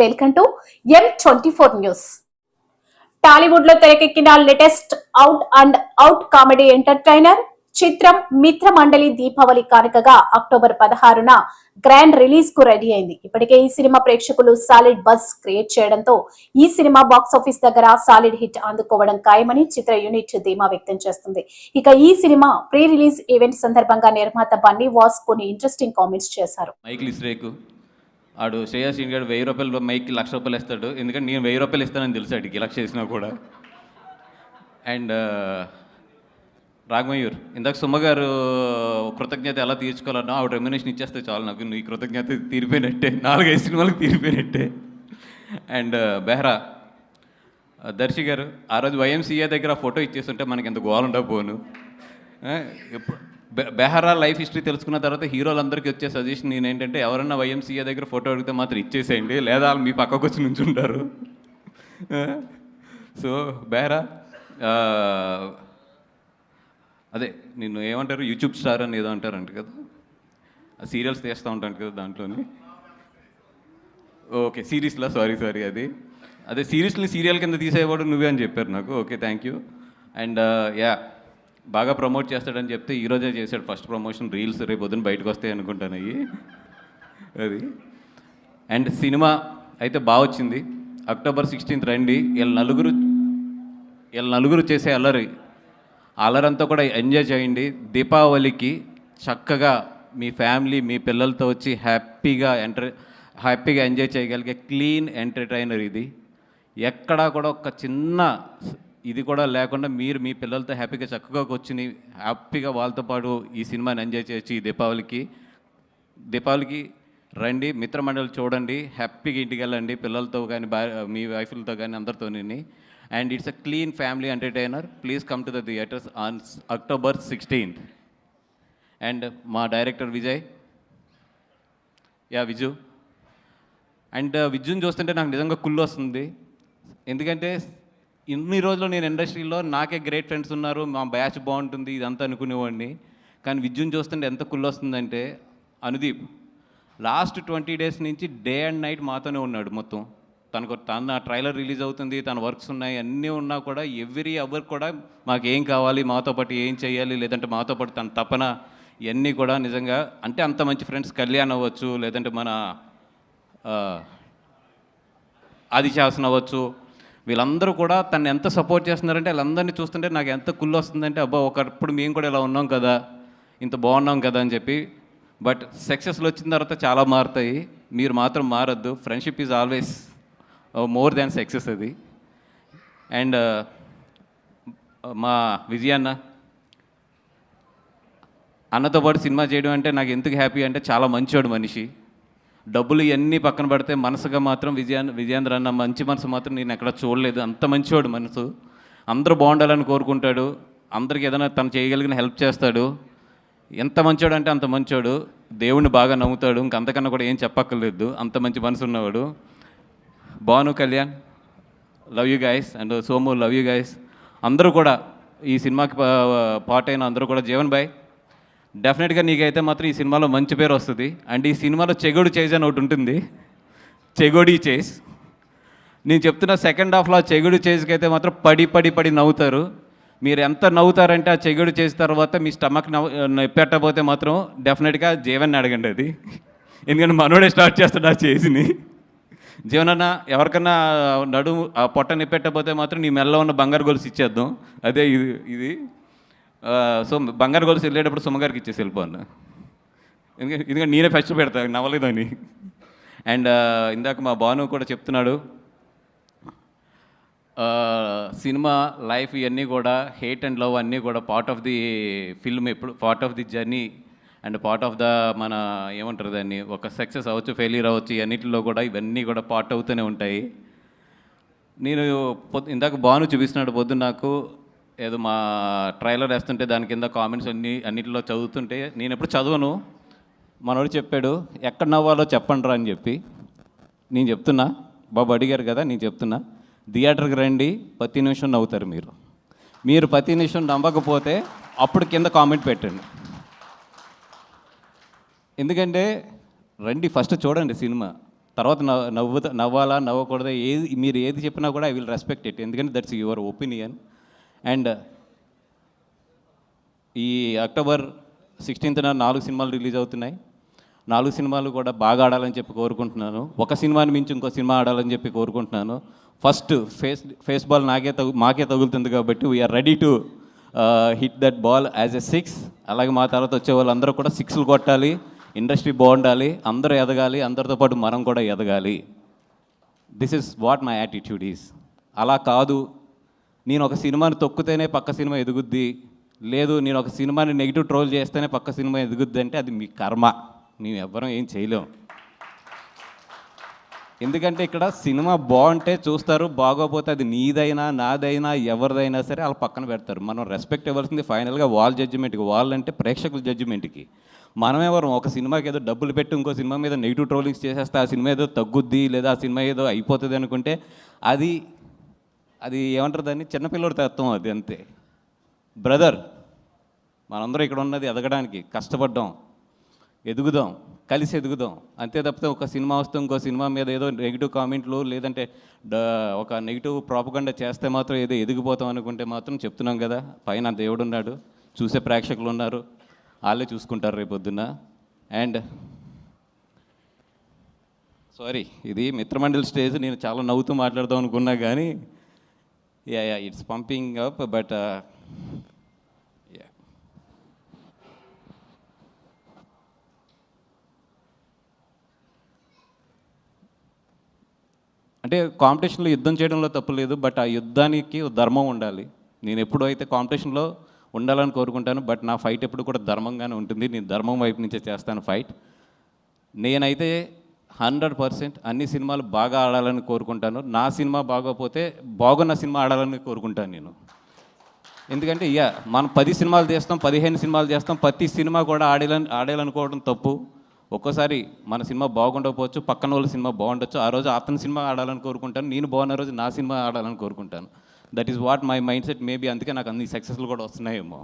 Welcome to M24 news. Tollywood లో తెరకెక్కిన latest out comedy entertainer చిత్రం మిత్ర మండలి దీపావళి కానుకగా అక్టోబర్ 16న గ్రాండ్ రిలీజ్ కు రెడీ అయింది. ఇప్పటికే ఈ సినిమా ప్రేక్షకులు సాలిడ్ బజ్ క్రియేట్ చేయడంతో ఈ సినిమా బాక్సాఫీస్ దగ్గర సాలిడ్ హిట్ అందుకోవడం ఖాయమని చిత్ర యూనిట్ ధీమా వ్యక్తం చేస్తుంది. ఇక ఈ సినిమా ప్రీ రిలీజ్ ఈవెంట్ సందర్భంగా నిర్మాత బన్నీ వాస్ కొన్ని ఇంట్రెస్టింగ్ కామెంట్స్ చేశారు. ఆడు శ్రేయస్ గారు 1000 రూపాయలు మైక్కి 1,00,000 రూపాయలు ఇస్తాడు. ఎందుకంటే నేను 1000 రూపాయలు ఇస్తానని తెలుసు అడిగి 1,00,000 చేసినా కూడా. అండ్ రాఘమయూర్ ఇందాక సుమ గారు కృతజ్ఞత ఎలా తీర్చుకోవాలన్నా ఆవిడ రెమ్యునేషన్ ఇచ్చేస్తే చాలు, నాకు నీ కృతజ్ఞత తీరిపోయినట్టే, 4-5 సినిమాలకు తీరిపోయినట్టే. అండ్ బెహ్రా దర్శి గారు ఆ రోజు YMCA దగ్గర ఫోటో ఇచ్చేస్తుంటే మనకి ఎంత గోల్ ఉండకపోను. బెహరా లైఫ్ హిస్టరీ తెలుసుకున్న తర్వాత హీరోలందరికీ వచ్చే సజెషన్ నేను ఏంటంటే, ఎవరన్నా YMCA దగ్గర ఫోటో అడిగితే మాత్రం ఇచ్చేసేయండి, లేదా మీ పక్కకు వచ్చి నుంచుంటారు. సో బెహరా అదే నిన్ను ఏమంటారు, యూట్యూబ్ స్టార్ అని ఏదో అంటారంట కదా, సీరియల్స్ తీస్తూ ఉంటాను కదా దాంట్లోని. ఓకే సిరీస్లో సారీ అది అదే సిరీస్ని సీరియల్ కింద తీసేవాడు నువ్వే అని చెప్పారు నాకు. Okay thank you. అండ్ బాగా ప్రమోట్ చేస్తాడని చెప్తే ఈరోజే చేశాడు ఫస్ట్ ప్రమోషన్. రీల్స్ రేపు పొద్దున బయటకు వస్తాయి అనుకుంటాను అవి అది. అండ్ సినిమా అయితే బాగా వచ్చింది. అక్టోబర్ 16th రండి. వీళ్ళ నలుగురు చేసే అల్లరంతా కూడా ఎంజాయ్ చేయండి. దీపావళికి చక్కగా మీ ఫ్యామిలీ మీ పిల్లలతో వచ్చి హ్యాపీగా ఎంజాయ్ చేయగలిగే క్లీన్ ఎంటర్టైనర్ ఇది. ఎక్కడా కూడా ఒక చిన్న ఇది కూడా లేకుండా మీరు మీ పిల్లలతో హ్యాపీగా చక్కగా కూర్చుని హ్యాపీగా వాళ్ళతో పాటు ఈ సినిమాని ఎంజాయ్ చేయొచ్చు. ఈ దీపావళికి రండి, మిత్రమండలి చూడండి, హ్యాపీగా ఇంటికి వెళ్ళండి పిల్లలతో కానీ మీ వైఫ్లతో కానీ అందరితోని. And it's a clean family entertainer. Please come to the theatres on October 16th. And మా డైరెక్టర్ విజయ్ విజు. అండ్ విజుని చూస్తుంటే నాకు నిజంగా కుళ్ళు వస్తుంది. ఎందుకంటే ఇన్ని రోజులు నేను ఇండస్ట్రీలో నాకే గ్రేట్ ఫ్రెండ్స్ ఉన్నారు, మా బ్యాచ్ బాగుంటుంది ఇదంతా అనుకునేవాడిని. కానీ విద్యుని చూస్తుంటే ఎంత కుళ్ళు వస్తుందంటే, అనుదీప్ లాస్ట్ 20 days నుంచి డే అండ్ నైట్ మాతోనే ఉన్నాడు. మొత్తం తన ట్రైలర్ రిలీజ్ అవుతుంది, తన వర్క్స్ ఉన్నాయి, అన్నీ ఉన్నా కూడా ఎవ్రీ అవర్ కూడా మాకేం కావాలి, మాతో పాటు ఏం చేయాలి, లేదంటే మాతో పాటు తన తపన ఇవన్నీ కూడా నిజంగా అంటే అంత మంచి ఫ్రెండ్స్ కళ్యాణ్ అవ్వచ్చు, లేదంటే మన ఆదిశాసన్ అవ్వచ్చు, వీళ్ళందరూ కూడా తను ఎంత సపోర్ట్ చేస్తున్నారంటే వాళ్ళందరినీ చూస్తుంటే నాకు ఎంత కుళ్ళు వస్తుందంటే, అబ్బా ఒకప్పుడు మేము కూడా ఇలా ఉన్నాం కదా, ఇంత బాగున్నాం కదా అని చెప్పి. బట్ సక్సెస్లు వచ్చిన తర్వాత చాలా మారుతాయి, మీరు మాత్రం మారద్దు. Friendship is always more than success అది. అండ్ మా అన్నతో పాటు సినిమా చేయడం అంటే నాకు ఎందుకు హ్యాపీ అంటే, చాలా మంచివాడు మనిషి. డబ్బులు ఇవన్నీ పక్కన పడితే మనసుగా మాత్రం విజయేంద్ర అన్న మంచి మనసు మాత్రం నేను ఎక్కడ చూడలేదు. అంత మంచివాడు మనసు, అందరూ బాగుండాలని కోరుకుంటాడు, అందరికి ఏదైనా తను చేయగలిగిన హెల్ప్ చేస్తాడు. ఎంత మంచివాడు అంటే అంత మంచివాడు, దేవుణ్ణి బాగా నమ్ముతాడు, ఇంకంతకన్నా కూడా ఏం చెప్పక్కర్లేదు, అంత మంచి మనసు ఉన్నవాడు. Bhanu, Kalyan love you guys. And Somu love you guys. అందరూ కూడా ఈ సినిమాకి పార్ట్ అయిన అందరూ కూడా, జీవన్ బాయ్ డెఫినెట్గా నీకైతే మాత్రం ఈ సినిమాలో మంచి పేరు వస్తుంది. అండ్ ఈ సినిమాలో చెగోడి చేజ్ అని ఒకటి ఉంటుంది, చెగోడి చేజ్. నేను చెప్తున్న సెకండ్ హాఫ్లో ఆ చెగోడి చేజ్కి అయితే మాత్రం పడి నవ్వుతారు. మీరు ఎంత నవ్వుతారంటే ఆ చెగోడి చేసిన తర్వాత మీ స్టమక్ పెట్టకపోతే మాత్రం డెఫినెట్గా జీవన్ని అడగండి అది, ఎందుకంటే మనోడే స్టార్ట్ చేస్తాడు ఆ చేజ్ని. జీవనన్న ఎవరికన్నా నడుము ఆ పొట్ట నిప్పెట్టకపోతే మాత్రం నీ మెల్ల ఉన్న బంగారు గొలుసు ఇచ్చేద్దాం, అదే ఇది. సో బంగారు గొలుసు వెళ్ళేటప్పుడు సుమ్మగారికి ఇచ్చేసి వెళ్ళిపోను, ఎందుకంటే నేనే ఫస్ట్ పెడతాను నవ్వలేదని. అండ్ ఇందాక మా భాను కూడా చెప్తున్నాడు, సినిమా లైఫ్ ఇవన్నీ కూడా హేట్ అండ్ లవ్ అన్నీ కూడా పార్ట్ ఆఫ్ ది ఫిల్మ్, ఎప్పుడు part of the journey and part of the మన ఏమంటారు దాన్ని, ఒక సక్సెస్ అవ్వచ్చు, ఫెయిల్యూర్ అవ్వచ్చు, అన్నింటిలో కూడా ఇవన్నీ కూడా పార్ట్ అవుతూనే ఉంటాయి. నేను ఇందాక భాను చూపిస్తున్నాడు పొద్దున్న నాకు ఏదో మా ట్రైలర్ వేస్తుంటే దాని కింద కామెంట్స్ అన్నింటిలో చదువుతుంటే, నేను ఎప్పుడు చదవను, మనోడు చెప్పాడు ఎక్కడ నవ్వాలో చెప్పండి రా అని చెప్పి. నేను చెప్తున్నా, బాబు అడిగారు కదా, నేను చెప్తున్నా, థియేటర్కి రండి, ప్రతి నిమిషం నవ్వుతారు మీరు ప్రతి నిమిషం నవ్వకపోతే అప్పుడు కింద కామెంట్ పెట్టండి. ఎందుకంటే రండి ఫస్ట్ చూడండి సినిమా, తర్వాత నవ్వాలా నవ్వకూడదా మీరు ఏది చెప్పినా కూడా ఐ విల్ రెస్పెక్ట్ ఇట్, ఎందుకంటే దట్స్ యువర్ ఒపీనియన్. అండ్ ఈ అక్టోబర్ 16న 4 సినిమాలు రిలీజ్ అవుతున్నాయి. 4 సినిమాలు కూడా బాగా ఆడాలని చెప్పి కోరుకుంటున్నాను. ఒక సినిమాని మించి ఇంకో సినిమా ఆడాలని చెప్పి కోరుకుంటున్నాను. ఫస్ట్ ఫేస్ బాల్ మాకే తగులుతుంది కాబట్టి we're ready to hit that ball as a 6. అలాగే మా తర్వాత వచ్చే వాళ్ళందరూ కూడా 6లు కొట్టాలి, ఇండస్ట్రీ బాగుండాలి, అందరూ ఎదగాలి, అందరితో పాటు మనం కూడా ఎదగాలి. This is what my attitude is. అలా కాదు నేను ఒక సినిమాని తొక్కితేనే పక్క సినిమా ఎదుగుద్ది, లేదు నేను ఒక సినిమాని నెగిటివ్ ట్రోల్ చేస్తేనే పక్క సినిమా ఎదుగుద్ది అంటే అది మీ కర్మ, మేము ఎవ్వరం ఏం చేయలేం. ఎందుకంటే ఇక్కడ సినిమా బాగుంటే చూస్తారు, బాగోపోతే అది నీదైనా నాదైనా ఎవరిదైనా సరే వాళ్ళు పక్కన పెడతారు. మనం రెస్పెక్ట్ ఇవ్వాల్సింది ఫైనల్గా వాళ్ళ జడ్జిమెంట్కి, వాళ్ళంటే ప్రేక్షకుల జడ్జిమెంట్కి. మనం ఎవరు ఒక సినిమాకి ఏదో డబ్బులు పెట్టి ఇంకో సినిమా మీద నెగిటివ్ ట్రోలింగ్స్ చేసేస్తే ఆ సినిమా ఏదో తగ్గుద్ది లేదా ఆ సినిమా ఏదో అయిపోతుంది అనుకుంటే అది ఏమంటారు దాన్ని, చిన్నపిల్లడి తత్వం అది, అంతే. బ్రదర్, మనందరం ఇక్కడ ఉన్నది ఎదగడానికి, కష్టపడ్డాం, ఎదుగుదాం, కలిసి ఎదుగుదాం, అంతే తప్పితే ఒక సినిమా వస్తే ఇంకో సినిమా మీద ఏదో నెగిటివ్ కామెంట్లు లేదంటే ఒక నెగిటివ్ ప్రాపగండా చేస్తే మాత్రం ఏదో ఎదిగిపోతాం అనుకుంటే మాత్రం చెప్తున్నాం కదా, పైన దేవుడు ఉన్నాడు, చూసే ప్రేక్షకులు ఉన్నారు, వాళ్ళే చూసుకుంటారు రేపొద్దున్న. అండ్ సారీ, ఇది మిత్రమండలి స్టేజ్, నేను చాలా నవ్వుతూ మాట్లాడదాం అనుకున్నా కానీ ఇట్స్ పంపింగ్ అప్, బట్ అంటే కాంపిటీషన్లో యుద్ధం చేయడంలో తప్పు లేదు, బట్ ఆ యుద్ధానికి ధర్మం ఉండాలి. నేను ఎప్పుడు అయితే కాంపిటీషన్లో ఉండాలని కోరుకుంటాను, బట్ నా ఫైట్ ఎప్పుడు కూడా ధర్మంగానే ఉంటుంది. నేను ధర్మం వైపు నుంచే చేస్తాను ఫైట్. నేనైతే 100% అన్ని సినిమాలు బాగా ఆడాలని కోరుకుంటాను. నా సినిమా బాగోపోతే బాగున్న సినిమా ఆడాలని కోరుకుంటాను నేను. ఎందుకంటే మనం 10 సినిమాలు చేస్తాం, 15 సినిమాలు చేస్తాం, ప్రతి సినిమా కూడా ఆడాలనుకోవడం తప్పు. ఒక్కోసారి మన సినిమా బాగుండకపోవచ్చు, పక్కన వాళ్ళ సినిమా బాగుండొచ్చు, ఆ రోజు అతని సినిమా ఆడాలని కోరుకుంటాను, నేను బాగున్న రోజు నా సినిమా ఆడాలని కోరుకుంటాను. That is what my mind set maybe. అందుకే నాకు అన్ని సక్సెస్లు కూడా వస్తున్నాయేమో.